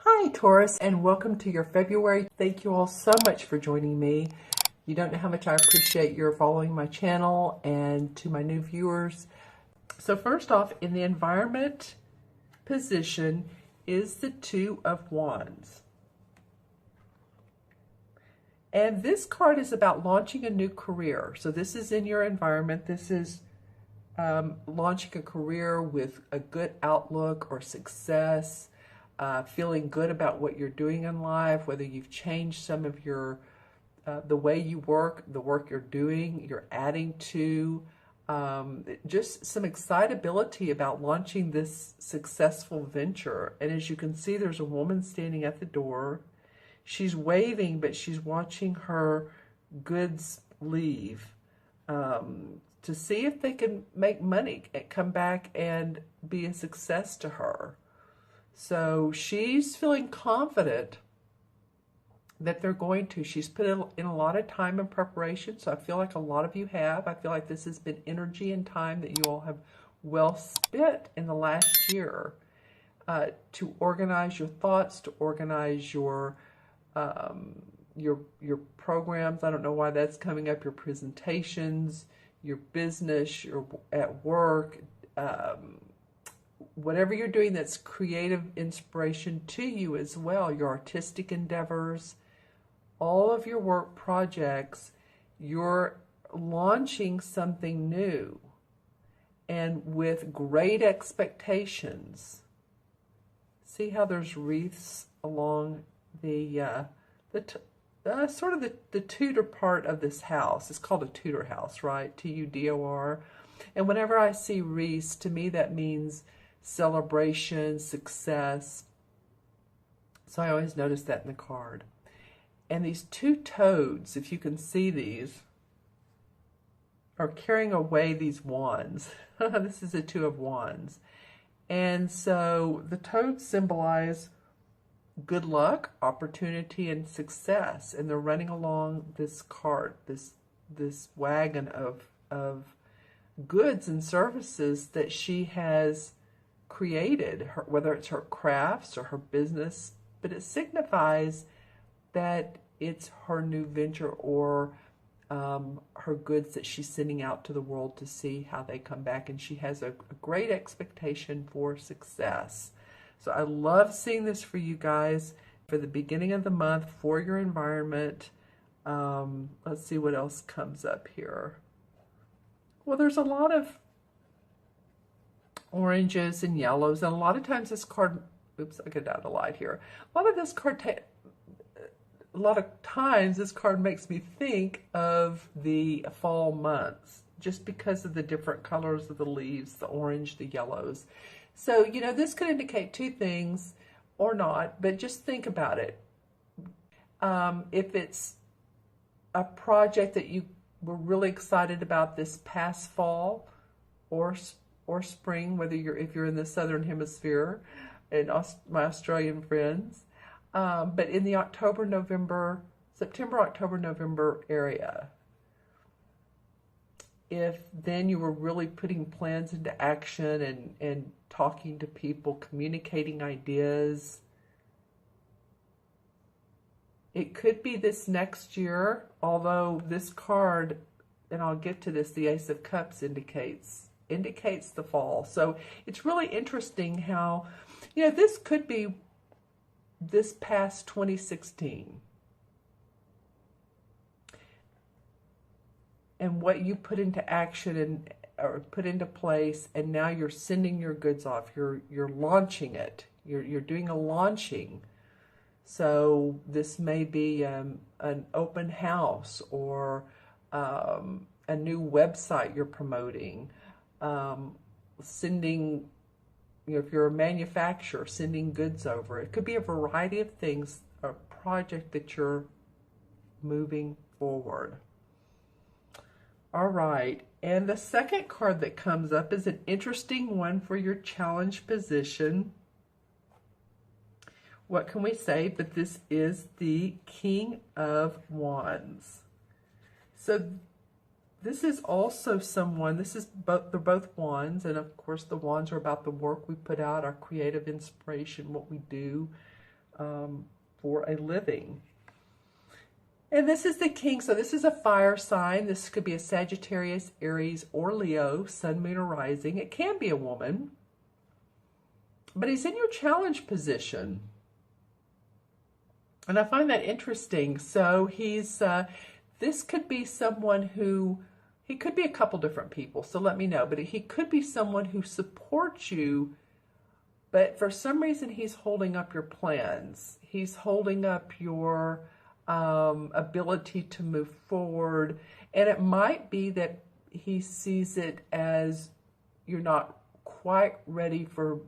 Hi, Taurus, and welcome to your February. Thank you all so much for joining me. You don't know how much I appreciate your following my channel, and to my new viewers. So first off, in the environment position is the Two of Wands. And this card is about launching a new career. So this is in your environment. This is launching a career with a good outlook or success. Feeling good about what you're doing in life, whether you've changed some of your, the way you work, the work you're doing, you're adding to, just some excitability about launching this successful venture. And as you can see, there's a woman standing at the door. She's waving, but she's watching her goods leave to see if they can make money and come back and be a success to her. So she's feeling confident that they're going to. She's put in a lot of time and preparation, so I feel like a lot of you have. I feel like this has been energy and time that you all have well spent in the last year to organize your thoughts, to organize your programs. I don't know why that's coming up. Your presentations, your business, your at work. Whatever you're doing that's creative inspiration to you as well, your artistic endeavors, all of your work projects, you're launching something new and with great expectations. See how there's wreaths along the sort of the Tudor part of this house. It's called a Tudor house, right? Tudor. And whenever I see wreaths, to me that means celebration, success. So I always notice that in the card. And these two toads, if you can see these, are carrying away these wands. This is a Two of Wands. And so the toads symbolize good luck, opportunity, and success. And they're running along this cart, this wagon of goods and services that she has created, whether it's her crafts or her business, but it signifies that it's her new venture or her goods that she's sending out to the world to see how they come back, and she has a great expectation for success. So I love seeing this for you guys for the beginning of the month for your environment. Let's see what else comes up here. Well, there's a lot of oranges and yellows, and a lot of times this card, oops, I got out of the light here. A lot of times this card makes me think of the fall months, just because of the different colors of the leaves, the orange, the yellows. So, you know, this could indicate two things or not, but just think about it. If it's a project that you were really excited about this past fall or spring, whether if you're in the southern hemisphere, and my Australian friends, but in the September, October, November area, if then you were really putting plans into action and talking to people, communicating ideas, it could be this next year, although this card, and I'll get to this, the Ace of Cups indicates the fall. So it's really interesting how, you know, this could be this past 2016. And what you put into action or put into place, and now you're sending your goods off. You're launching it. You're doing a launching. So this may be an open house or a new website you're promoting. Sending, you know, if you're a manufacturer, sending goods over. It could be a variety of things, a project that you're moving forward. All right, and the second card that comes up is an interesting one for your challenge position. What can we say? But this is the King of Wands. So this is also someone, they're both wands, and of course the wands are about the work we put out, our creative inspiration, what we do, for a living. And this is the king, so this is a fire sign. This could be a Sagittarius, Aries, or Leo, sun, moon, or rising. It can be a woman. But he's in your challenge position. And I find that interesting. So he's, this could be someone who, he could be a couple different people, so let me know. But he could be someone who supports you, but for some reason he's holding up your plans. He's holding up your ability to move forward. And it might be that he sees it as you're not quite ready for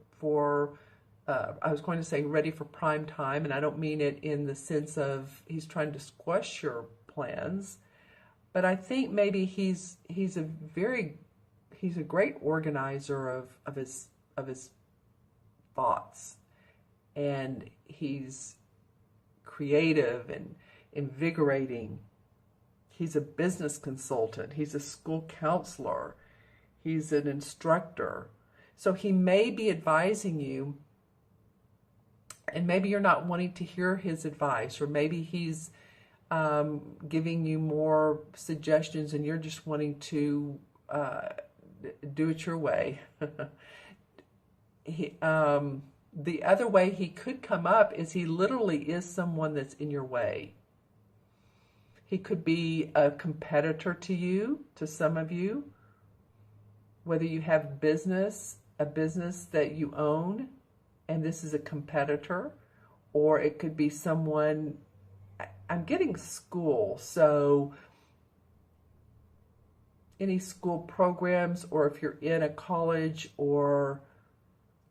I was going to say ready for prime time, and I don't mean it in the sense of he's trying to squash your plans, but I think maybe he's a great organizer of his thoughts, and he's creative and invigorating. He's a business consultant. He's a school counselor. He's an instructor. So he may be advising you, and maybe you're not wanting to hear his advice, or maybe he's giving you more suggestions and you're just wanting to do it your way. The other way he could come up is he literally is someone that's in your way. He could be a competitor to you, to some of you, whether you have a business that you own, and this is a competitor, or it could be someone, I'm getting school, so any school programs, or if you're in a college or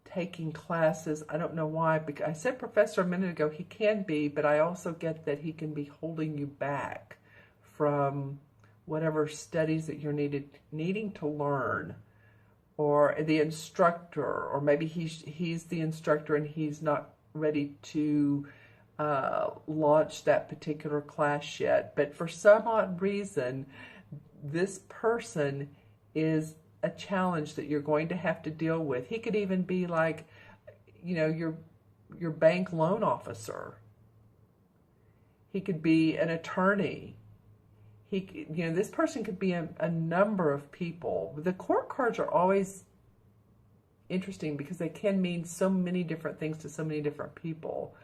taking classes, I don't know why, because I said professor a minute ago, he can be, but I also get that he can be holding you back from whatever studies that you're needing to learn, or the instructor, or maybe he's the instructor and he's not ready to launch that particular class yet. But for some odd reason, this person is a challenge that you're going to have to deal with. He could even be like, you know, your bank loan officer. He could be an attorney. This person could be a number of people. The court cards are always interesting because they can mean so many different things to so many different people.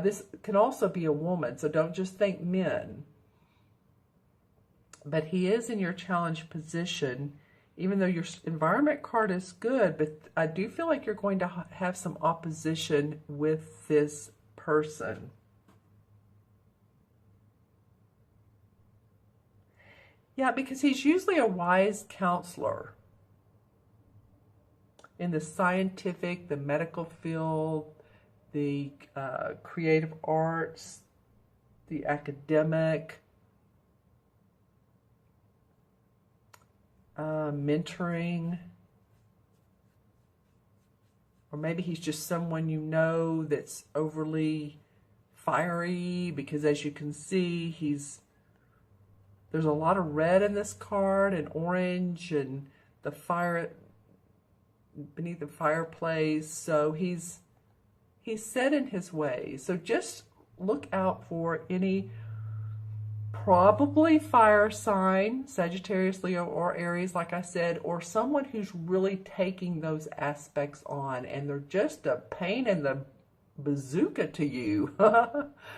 This can also be a woman, so don't just think men. But he is in your challenge position, even though your environment card is good, but I do feel like you're going to have some opposition with this person. Yeah, because he's usually a wise counselor in the scientific, the medical field, the creative arts, the academic, mentoring, or maybe he's just someone you know that's overly fiery, because as you can see, there's a lot of red in this card, and orange, and the fire beneath the fireplace. So he's set in his ways. So just look out for any probably fire sign, Sagittarius, Leo, or Aries, like I said, or someone who's really taking those aspects on, and they're just a pain in the bazooka to you.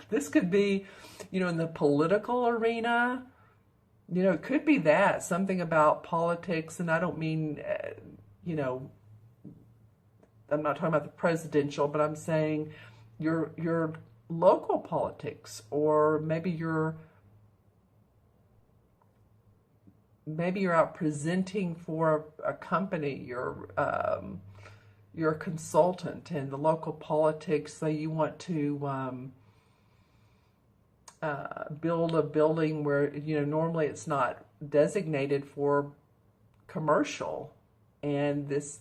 This could be, in the political arena. It could be that, something about politics, and I don't mean, I'm not talking about the presidential, but I'm saying your local politics, or maybe you're out presenting for a company, you're a consultant in the local politics, so you want to build a building where, normally it's not designated for commercial, and this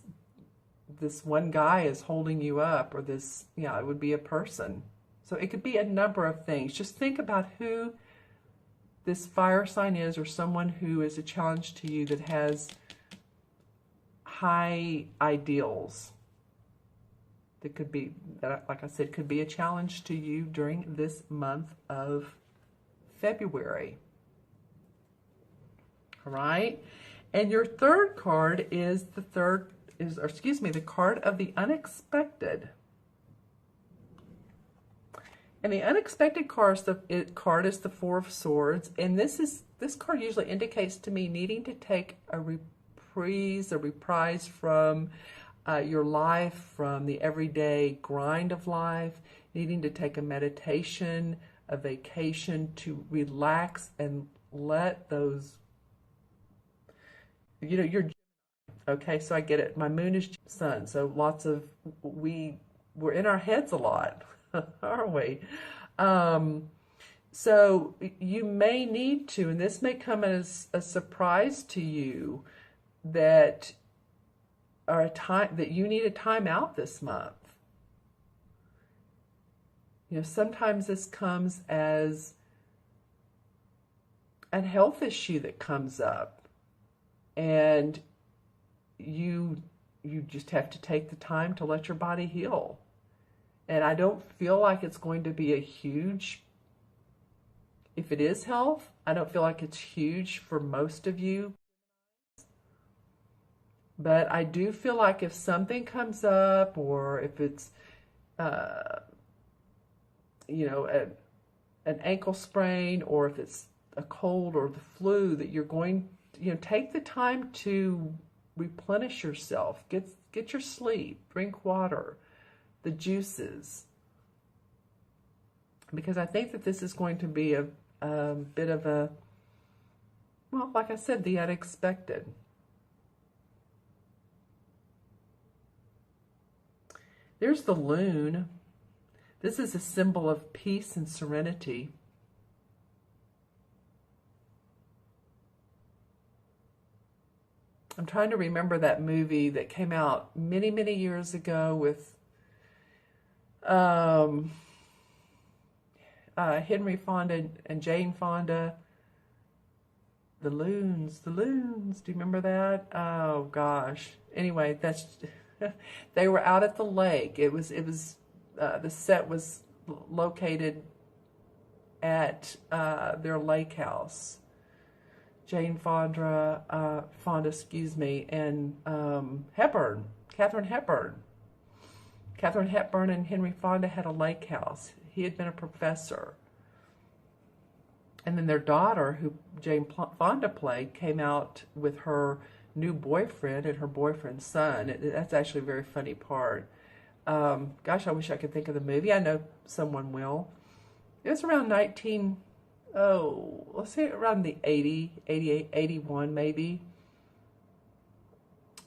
one guy is holding you up, or it would be a person. So it could be a number of things. Just think about who this fire sign is, or someone who is a challenge to you that has high ideals. that could be, that, like I said, could be a challenge to you during this month of February. All right. And your third card is the card of the unexpected. And the unexpected card is the Four of Swords. And this card usually indicates to me needing to take a reprise from your life, from the everyday grind of life, needing to take a meditation, a vacation to relax and let those, you're, okay, so I get it. My moon is sun, so we're in our heads a lot, aren't we? So you may need to, and this may come as a surprise to you, that you need a time out this month. Sometimes this comes as a health issue that comes up, and you just have to take the time to let your body heal. And I don't feel like it's going to be a huge, if it is health, I don't feel like it's huge for most of you. But I do feel like if something comes up, or if it's, an ankle sprain, or if it's a cold or the flu, that you're going, take the time to replenish yourself. Get your sleep, drink water, the juices. Because I think that this is going to be a bit of a, well, like I said, the unexpected. There's the loon. This is a symbol of peace and serenity. I'm trying to remember that movie that came out many, many years ago with Henry Fonda and Jane Fonda. The Loons. Do you remember that? Oh gosh. Anyway, they were out at the lake. It was the set was located at their lake house. Jane Fonda, and Katharine Hepburn. Katharine Hepburn and Henry Fonda had a lake house. He had been a professor. And then their daughter, who Jane Fonda played, came out with her new boyfriend and her boyfriend's son. That's actually a very funny part. Gosh, I wish I could think of the movie. I know someone will. It was around let's say around the 88, 81 maybe.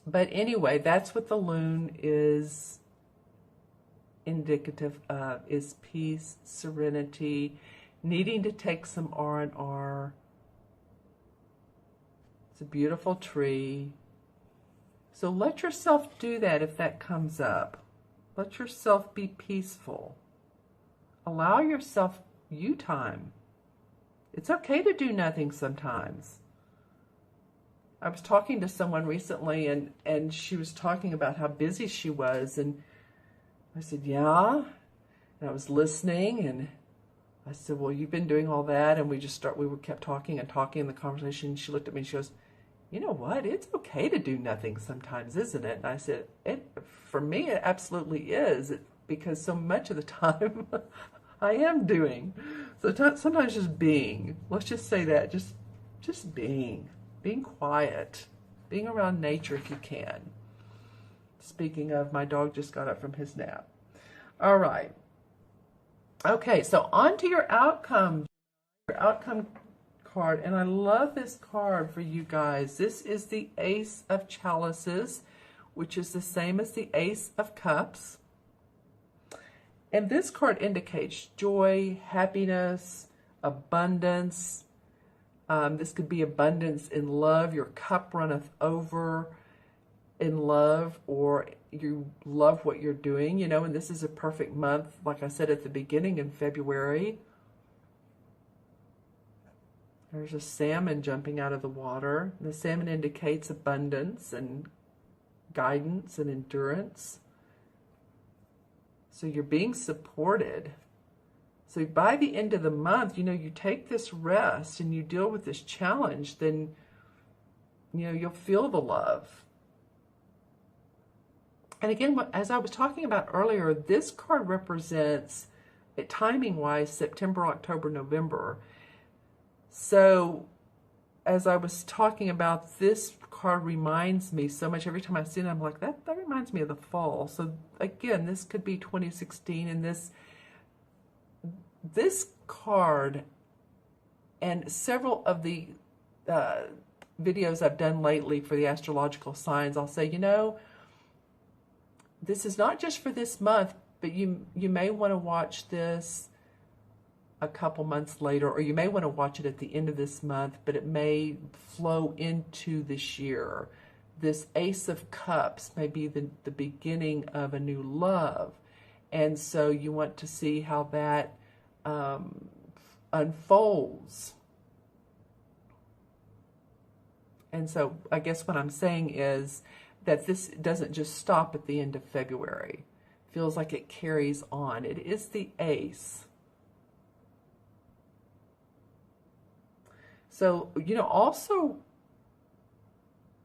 But anyway, that's what the loon is indicative of, is peace, serenity, needing to take some R&R. It's a beautiful tree. So let yourself do that if that comes up. Let yourself be peaceful. Allow yourself you time. It's okay to do nothing sometimes. I was talking to someone recently, and she was talking about how busy she was, and I said, yeah. And I was listening, and I said, well, you've been doing all that, and we kept talking and talking in the conversation. She looked at me and she goes, you know what? It's okay to do nothing sometimes, isn't it? And I said, for me, it absolutely is, because so much of the time I am doing. So sometimes just being. Let's just say that, just being quiet, being around nature if you can. Speaking of, my dog just got up from his nap. All right. Okay, so on to your outcome card, and I love this card for you guys. This is the Ace of Chalices, which is the same as the Ace of Cups. And this card indicates joy, happiness, abundance. This could be abundance in love. Your cup runneth over in love, or you love what you're doing, and this is a perfect month, like I said at the beginning, in February. There's a salmon jumping out of the water. The salmon indicates abundance and guidance and endurance. So you're being supported. So by the end of the month, you know, you take this rest and you deal with this challenge, then, you know, you'll feel the love. And again, as I was talking about earlier, this card represents, timing-wise, September, October, November. So as I was talking about, this card reminds me so much. Every time I see it, I'm like, that reminds me of the fall. So again, this could be 2016, and this card and several of the videos I've done lately for the astrological signs, I'll say, you know, this is not just for this month, but you may want to watch this a couple months later, or you may want to watch it at the end of this month, but it may flow into this year. This Ace of Cups may be the beginning of a new love. And so you want to see how that unfolds. And so I guess what I'm saying is that this doesn't just stop at the end of February. Feels like it carries on. It is the Ace. So, you know, also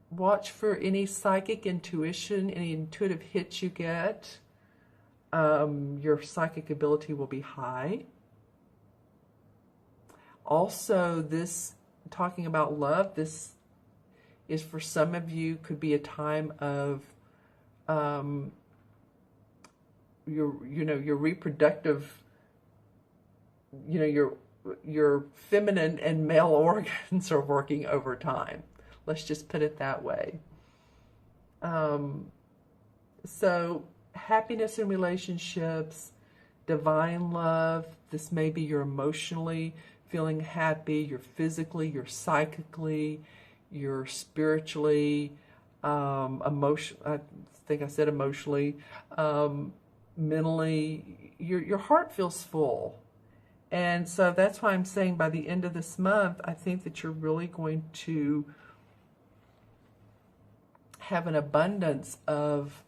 watch for any psychic intuition, any intuitive hits you get. Your psychic ability will be high. Also, this, talking about love, this is for some of you, could be a time of your reproductive, you know, your feminine and male organs are working overtime. Let's just put it that way. So happiness in relationships, divine love. This may be you're emotionally feeling happy, you're physically, you're psychically, you're spiritually, emotion. I think I said emotionally, mentally. Your heart feels full. And so that's why I'm saying by the end of this month, I think that you're really going to have an abundance of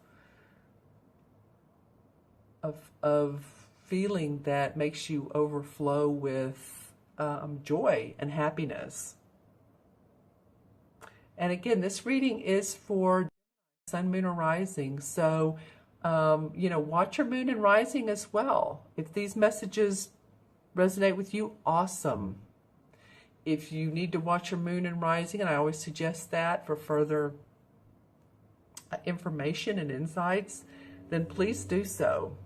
feeling that makes you overflow with joy and happiness. And again, this reading is for Sun, Moon, or Rising. So, you know, watch your Moon and Rising as well. If these messages resonate with you, awesome. If you need to watch your Moon and Rising, and I always suggest that for further information and insights, then please do so.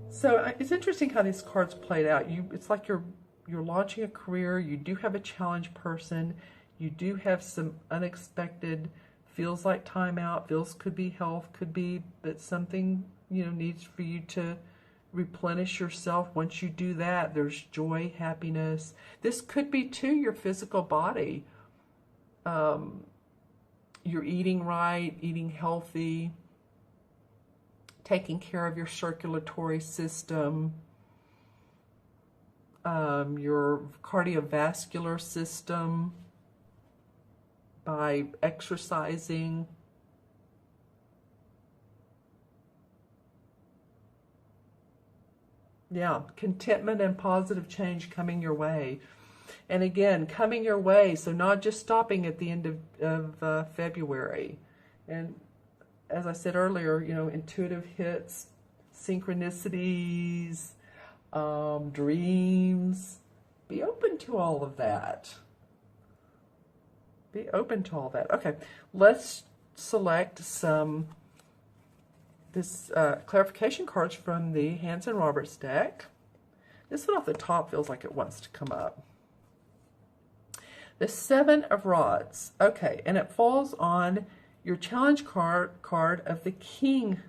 So it's interesting how these cards played out. It's like you're launching a career. You do have a challenge person. You do have some unexpected, feels like timeout. Feels could be health, could be, but something, you know, needs for you to replenish yourself. Once you do that, there's joy, happiness. This could be too your physical body. You're eating right, eating healthy, taking care of your circulatory system, your cardiovascular system by exercising. Yeah, contentment and positive change coming your way. And again, coming your way, so not just stopping at the end of February. And as I said earlier, you know, intuitive hits, synchronicities, dreams. Be open to all of that. Be open to all that. Okay, let's select this clarification cards from the Hanson-Roberts deck. This one off the top feels like it wants to come up. The Seven of Rods. Okay, and it falls on your challenge card of the King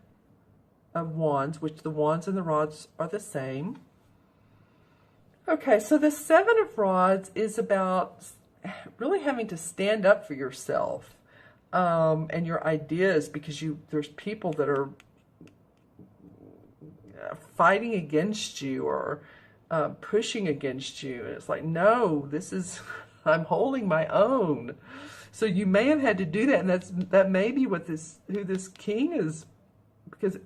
of Wands, which the wands and the rods are the same. Okay, so the Seven of Rods is about really having to stand up for yourself and your ideas, because there's people that are fighting against you or pushing against you. And it's like, no, this is, I'm holding my own. So you may have had to do that, and that may be what who this king is, because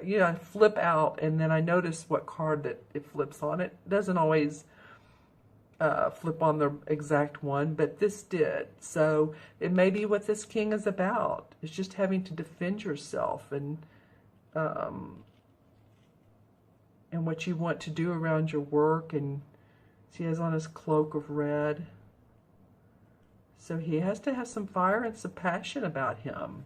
you know, I flip out and then I notice what card that it flips on. It doesn't always flip on the exact one, but this did. So it may be what this king is about. It's just having to defend yourself and what you want to do around your work. And he has on his cloak of red. So he has to have some fire and some passion about him.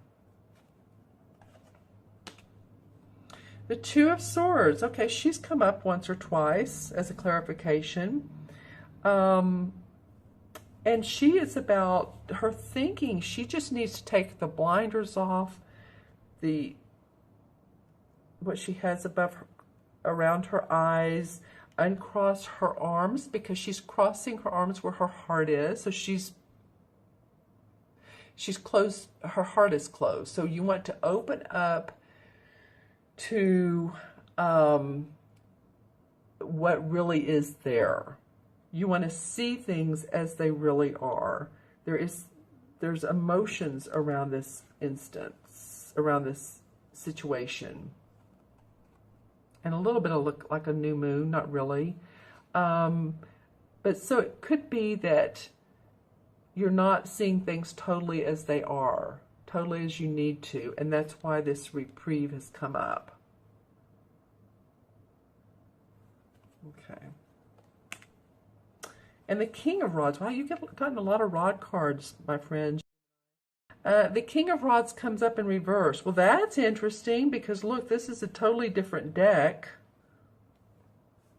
The Two of Swords. Okay, she's come up once or twice as a clarification. And she is about her thinking. She just needs to take the blinders off, what she has above her, around her eyes, uncross her arms, because she's crossing her arms where her heart is. So she's closed, her heart is closed. So you want to open up to what really is there. You want to see things as they really are. There's emotions around this instance, around this situation. And a little bit of look like a new moon, not really. But so it could be that you're not seeing things totally as they are, totally as you need to, and that's why this reprieve has come up. Okay. And the King of Rods. Wow, you've gotten a lot of rod cards, my friend. The King of Rods comes up in reverse. Well, that's interesting, because look, this is a totally different deck.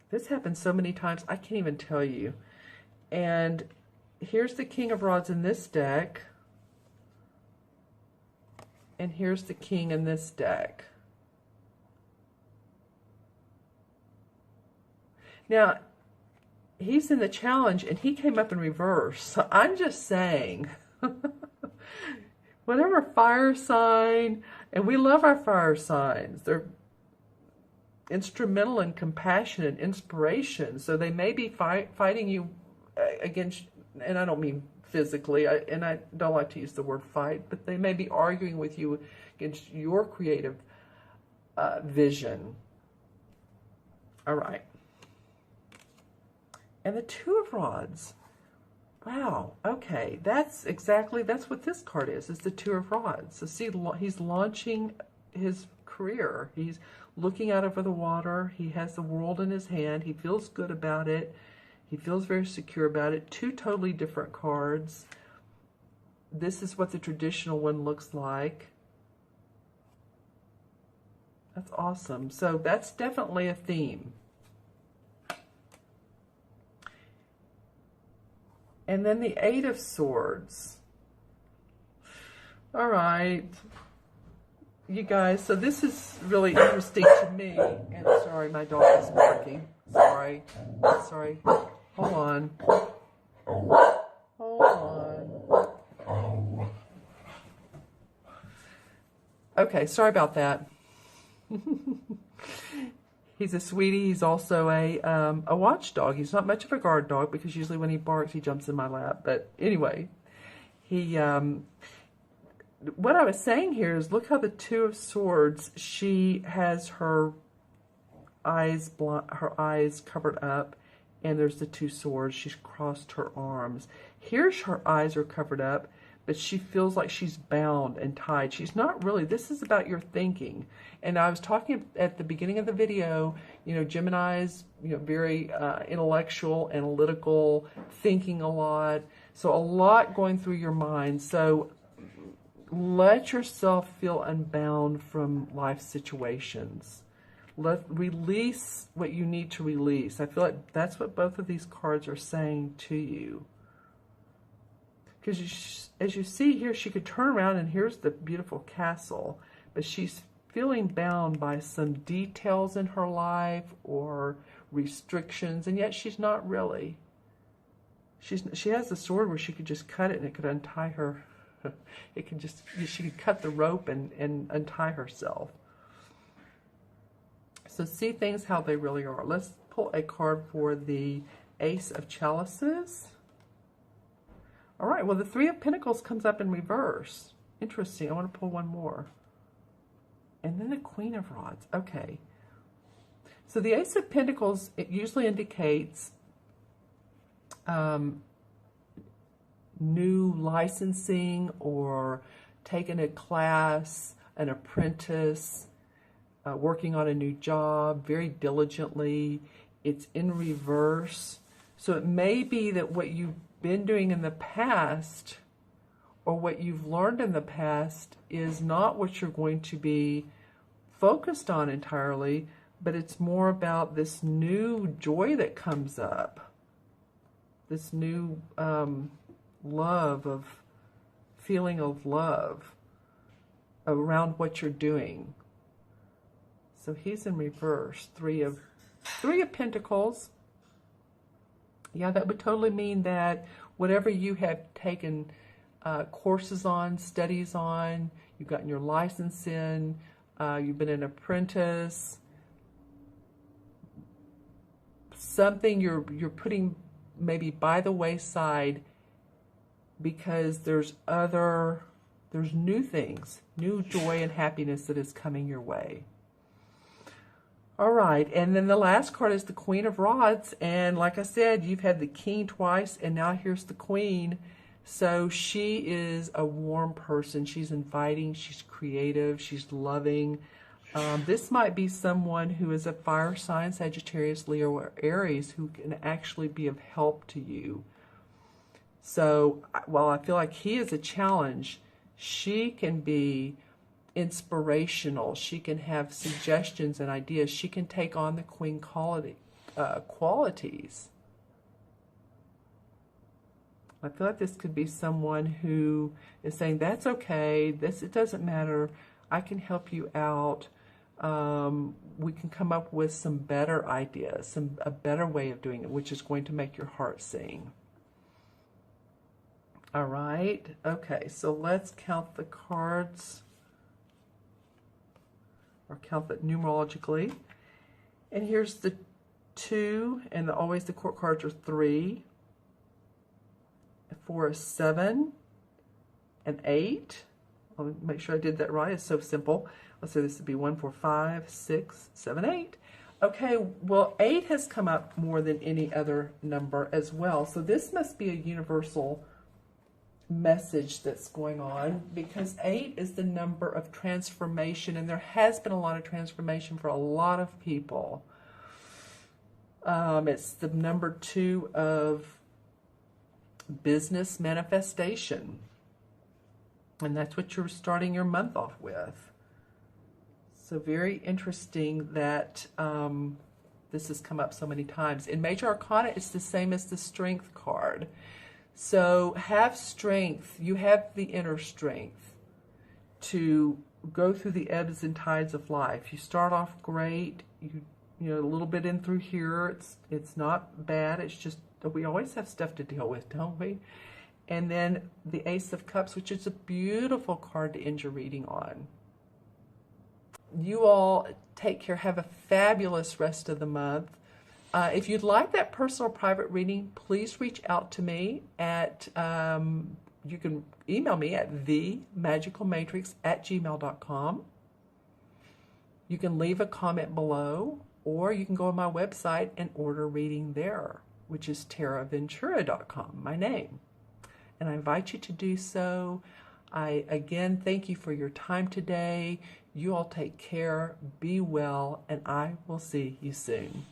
This happens so many times, I can't even tell you. And here's the King of Rods in this deck. And here's the King in this deck. Now, he's in the challenge, and he came up in reverse. So I'm just saying, whatever fire sign, and we love our fire signs. They're instrumental in compassion and inspiration. So they may be fighting you against, and I don't mean physically, and I don't like to use the word fight, but they may be arguing with you against your creative vision. All right. And the Two of Rods. Wow, okay, that's what this card is the Two of Rods. So see, he's launching his career. He's looking out over the water. He has the world in his hand. He feels good about it. He feels very secure about it. Two totally different cards. This is what the traditional one looks like. That's awesome. So that's definitely a theme. And then the Eight of Swords. All right. You guys, so this is really interesting to me. And sorry, my dog is barking. Sorry. Sorry. Hold on. Hold on. Okay, sorry about that. He's a sweetie. He's also a watchdog. He's not much of a guard dog, because usually when he barks, he jumps in my lap. But anyway, what I was saying here is, look how the Two of Swords, she has her eyes covered up, and there's the two swords. She's crossed her arms. Here her eyes are covered up, but she feels like she's bound and tied. She's not really. This is about your thinking. And I was talking at the beginning of the video, you know, Gemini's, you know, very intellectual, analytical, thinking a lot. So a lot going through your mind. So let yourself feel unbound from life situations. Release what you need to release. I feel like that's what both of these cards are saying to you. Because as you see here, she could turn around and here's the beautiful castle, but she's feeling bound by some details in her life or restrictions, and yet she's not really. She has the sword where she could just cut it and it could untie her. She could cut the rope and untie herself. So see things how they really are. Let's pull a card for the Ace of Chalices. All right, well, the Three of Pentacles comes up in reverse. Interesting. I want to pull one more. And then the Queen of Rods. Okay. So the Ace of Pentacles, it usually indicates new licensing or taking a class, an apprentice, working on a new job very diligently. It's in reverse. So it may be that what you've been doing in the past or what you've learned in the past is not what you're going to be focused on entirely, but it's more about this new joy that comes up, this new feeling of love around what you're doing. So he's in reverse. Three of Pentacles. Yeah, that would totally mean that whatever you have taken courses on, studies on, you've gotten your license in, you've been an apprentice, something you're putting maybe by the wayside because there's new things, new joy and happiness that is coming your way. All right, and then the last card is the Queen of Rods, and like I said, you've had the King twice, and now here's the Queen. So she is a warm person. She's inviting, she's creative, she's loving. This might be someone who is a fire sign, Sagittarius, Leo, or Aries, who can actually be of help to you. So while I feel like he is a challenge, she can be inspirational. She can have suggestions and ideas. She can take on the Queen qualities. I feel like this could be someone who is saying, that's okay, it doesn't matter, I can help you out. We can come up with some better ideas, a better way of doing it, which is going to make your heart sing. All right, okay, so let's count the cards, or count that numerologically. And here's the 2, and always the court cards are 3. 4 is 7, and 8. I'll make sure I did that right. It's so simple. Let's say this would be 1, 4, 5, 6, 7, 8. Okay, well, 8 has come up more than any other number as well. So this must be a universal message that's going on, because 8 is the number of transformation, and there has been a lot of transformation for a lot of people. It's the number 2 of business manifestation, and that's what you're starting your month off with. So very interesting that this has come up so many times. In Major Arcana, it's the same as the Strength card. So have strength. You have the inner strength to go through the ebbs and tides of life. You start off great. You know, a little bit in through here. It's not bad. It's just we always have stuff to deal with, don't we? And then the Ace of Cups, which is a beautiful card to end your reading on. You all take care. Have a fabulous rest of the month. If you'd like that personal private reading, please reach out to me at, you can email me at themagicalmatrix@gmail.com. You can leave a comment below, or you can go on my website and order a reading there, which is taraventura.com, my name. And I invite you to do so. I, again, thank you for your time today. You all take care, be well, and I will see you soon.